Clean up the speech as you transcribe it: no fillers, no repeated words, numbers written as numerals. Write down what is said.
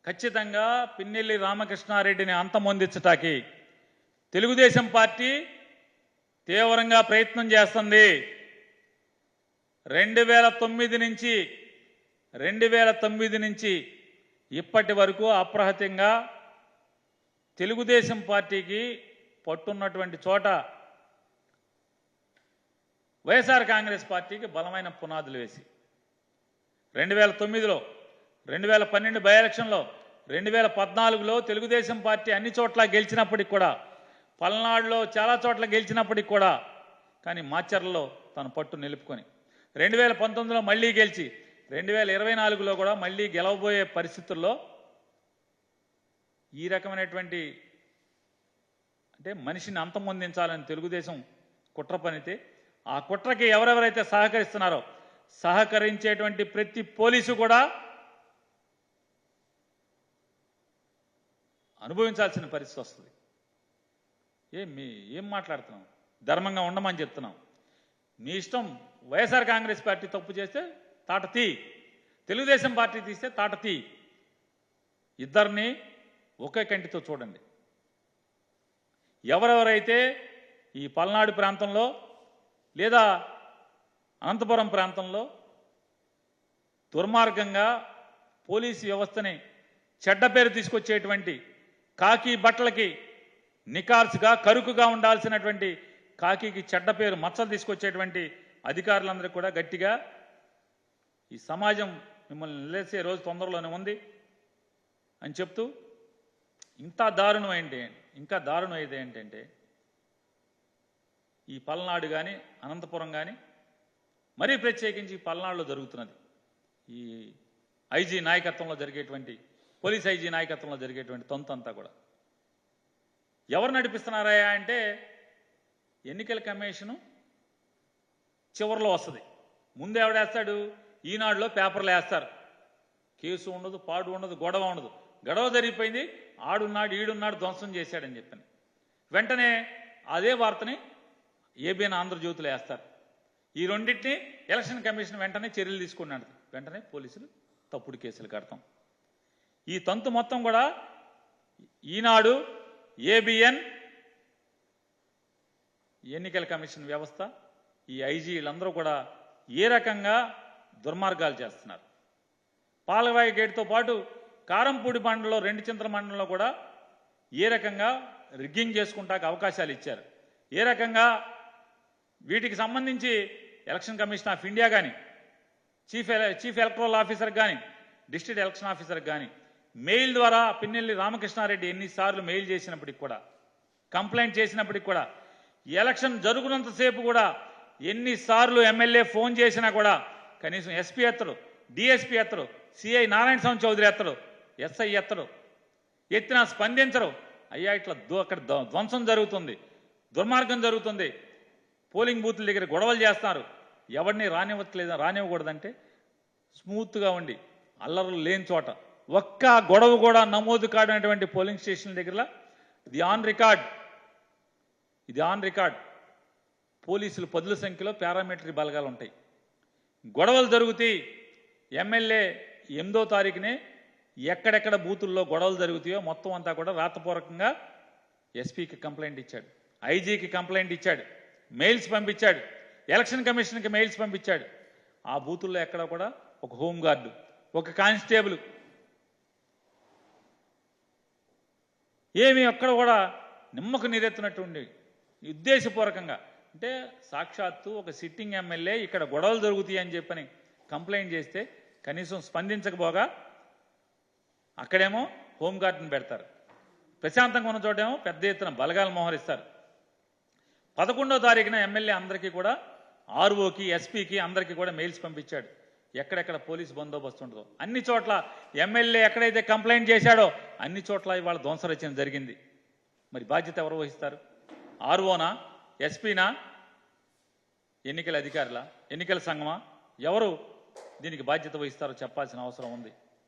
ఖచ్చితంగా పిన్నెల్లి రామకృష్ణారెడ్డిని అంతమొందించటానికి తెలుగుదేశం పార్టీ తీవ్రంగా ప్రయత్నం చేస్తుంది. 2009 నుంచి ఇప్పటి వరకు అప్రహతంగా తెలుగుదేశం పార్టీకి పట్టున్నటువంటి చోట వైఎస్ఆర్ కాంగ్రెస్ పార్టీకి బలమైన పునాదులు వేసి 2009లో 2012 బై ఎలక్షన్లో 2014లో తెలుగుదేశం పార్టీ అన్ని చోట్ల గెలిచినప్పటికి కూడా, పల్నాడులో చాలా చోట్ల గెలిచినప్పటికి కూడా, కానీ మాచర్లలో తన పట్టు నిలుపుకొని 2019లో మళ్ళీ గెలిచి 2024లో కూడా మళ్ళీ గెలవబోయే పరిస్థితుల్లో ఈ రకమైనటువంటి అంటే మనిషిని అంతమొందించాలని తెలుగుదేశం కుట్ర పనితే, ఆ కుట్రకి ఎవరెవరైతే సహకరిస్తున్నారో సహకరించేటువంటి ప్రతి పోలీసు కూడా అనుభవించాల్సిన పరిస్థితి వస్తుంది. ఏం మాట్లాడుతున్నాం? ధర్మంగా ఉండమని చెప్తున్నాం. నీ ఇష్టం. వైఎస్ఆర్ కాంగ్రెస్ పార్టీ తప్పు చేస్తే తాట తీ, తెలుగుదేశం పార్టీ తీస్తే తాట తీ. ఇద్దరిని ఒకే కంటితో చూడండి. ఎవరెవరైతే ఈ పల్నాడు ప్రాంతంలో లేదా అనంతపురం ప్రాంతంలో దుర్మార్గంగా పోలీసు వ్యవస్థని చెడ్డ పేరు తీసుకొచ్చేటువంటి, కాకి బట్టలకి నికార్సుగా కరుకుగా ఉండాల్సినటువంటి కాకికి చెడ్డ పేరు మచ్చలు తీసుకొచ్చేటువంటి అధికారులందరూ కూడా గట్టిగా ఈ సమాజం మిమ్మల్ని నిలేసే రోజు తొందరలోనే ఉంది అని చెప్తూ, ఇంకా దారుణమైంది ఏంటంటే ఈ పల్నాడు కానీ అనంతపురం కానీ మరీ ప్రత్యేకించి పల్నాడులో జరుగుతున్నది ఈ ఐజీ నాయకత్వంలో జరిగేటువంటి, పోలీస్ ఐజీ నాయకత్వంలో జరిగేటువంటి తంతంతా కూడా ఎవరు నడిపిస్తున్నారా అంటే ఎన్నికల కమిషను చివరిలో వస్తుంది. ముందు ఎవడేస్తాడు? ఈనాడులో పేపర్లు వేస్తారు. కేసు ఉండదు, పాడు ఉండదు, గొడవ ఉండదు. గొడవ జరిగిపోయింది, ఆడున్నాడు ఈడున్నాడు ధ్వంసం చేశాడని చెప్పని వెంటనే అదే వార్తని ఏబిఎన్ ఆంధ్రజ్యోతిలో వేస్తారు. ఈ రెండింటిని ఎలక్షన్ కమిషన్ వెంటనే చర్యలు తీసుకున్నాడు. వెంటనే పోలీసులు తప్పుడు కేసులు కడతాం. ఈ తంతు మొత్తం కూడా ఈనాడు, ఏబిఎన్, ఎన్నికల కమిషన్ వ్యవస్థ, ఈ ఐజీలందరూ కూడా ఏ రకంగా దుర్మార్గాలు చేస్తున్నారు. పాలవాయి గేటుతో పాటు కారంపూడి మండలంలో, రెండుచింతల మండలంలో కూడా ఏ రకంగా రిగ్గింగ్ చేసుకుంటాక అవకాశాలు ఇచ్చారు. ఏ రకంగా వీటికి సంబంధించి ఎలక్షన్ కమిషన్ ఆఫ్ ఇండియా కానీ, చీఫ్ ఎలక్టరల్ ఆఫీసర్ కానీ, డిస్ట్రిక్ట్ ఎలక్షన్ ఆఫీసర్ కానీ మెయిల్ ద్వారా పిన్నెల్లి రామకృష్ణారెడ్డి ఎన్నిసార్లు మెయిల్ చేసినప్పటికి కూడా, కంప్లైంట్ చేసినప్పటికి కూడా, ఎలక్షన్ జరుగుతున్నంతసేపు కూడా ఎన్నిసార్లు ఎమ్మెల్యే ఫోన్ చేసినా కూడా కనీసం ఎస్పీ ఎత్తడు, డిఎస్పీ ఎత్తడు, సిఐ నారాయణ స్వామి చౌదరి ఎత్తడు, ఎస్ఐ ఎత్తడు, ఎత్తినా స్పందించరు. అయ్యా ఇట్లా అక్కడ ధ్వంసం జరుగుతుంది, దుర్మార్గం జరుగుతుంది, పోలింగ్ బూత్ల దగ్గర గొడవలు చేస్తున్నారు, ఎవరిని రానివ్వకూడదంటే స్మూత్గా ఉండి అల్లర్లు లేని చోట ఒక్క గొడవ కూడా నమోదు కాడినటువంటి పోలింగ్ స్టేషన్ల దగ్గర ఇది ఆన్ రికార్డ్ పోలీసులు పదుల సంఖ్యలో పారామిలిటరీ బలగాలు ఉంటాయి. గొడవలు జరుగుతాయి. ఎమ్మెల్యే 8వ తారీఖునే ఎక్కడెక్కడ బూతుల్లో గొడవలు జరుగుతాయో మొత్తం అంతా కూడా రాతపూర్వకంగా ఎస్పీకి కంప్లైంట్ ఇచ్చాడు, ఐజీకి కంప్లైంట్ ఇచ్చాడు, మెయిల్స్ పంపించాడు, ఎలక్షన్ కమిషన్కి మెయిల్స్ పంపించాడు. ఆ బూతుల్లో ఎక్కడ కూడా ఒక హోంగార్డు, ఒక కానిస్టేబుల్ ఏమీ ఎక్కడ కూడా నిమ్మకు నీరెత్తినట్టు ఉండి ఉద్దేశపూర్వకంగా, అంటే సాక్షాత్తు ఒక సిట్టింగ్ ఎమ్మెల్యే ఇక్కడ గొడవలు జరుగుతాయి అని చెప్పని కంప్లైంట్ చేస్తే కనీసం స్పందించకపోగా అక్కడేమో హోంగార్డుని పెడతారు. ప్రశాంతంగా ఉన్న చోటేమో పెద్ద ఎత్తున బలగాలు మోహరిస్తారు. 11వ తారీఖున ఎమ్మెల్యే అందరికీ కూడా, ఆర్ఓకి, ఎస్పీకి అందరికీ కూడా మెయిల్స్ పంపించాడు. ఎక్కడెక్కడ పోలీసు బందోబస్తు ఉంటుందో అన్ని చోట్ల ఎమ్మెల్యే ఎక్కడైతే కంప్లైంట్ చేశాడో అన్ని చోట్ల ఇవాళ ధ్వంసరచన జరిగింది. మరి బాధ్యత ఎవరు వహిస్తారు? ఆర్ఓనా, ఎస్పీనా, ఎన్నికల అధికారులా, ఎన్నికల సంఘమా? ఎవరు దీనికి బాధ్యత వహిస్తారో చెప్పాల్సిన అవసరం ఉంది.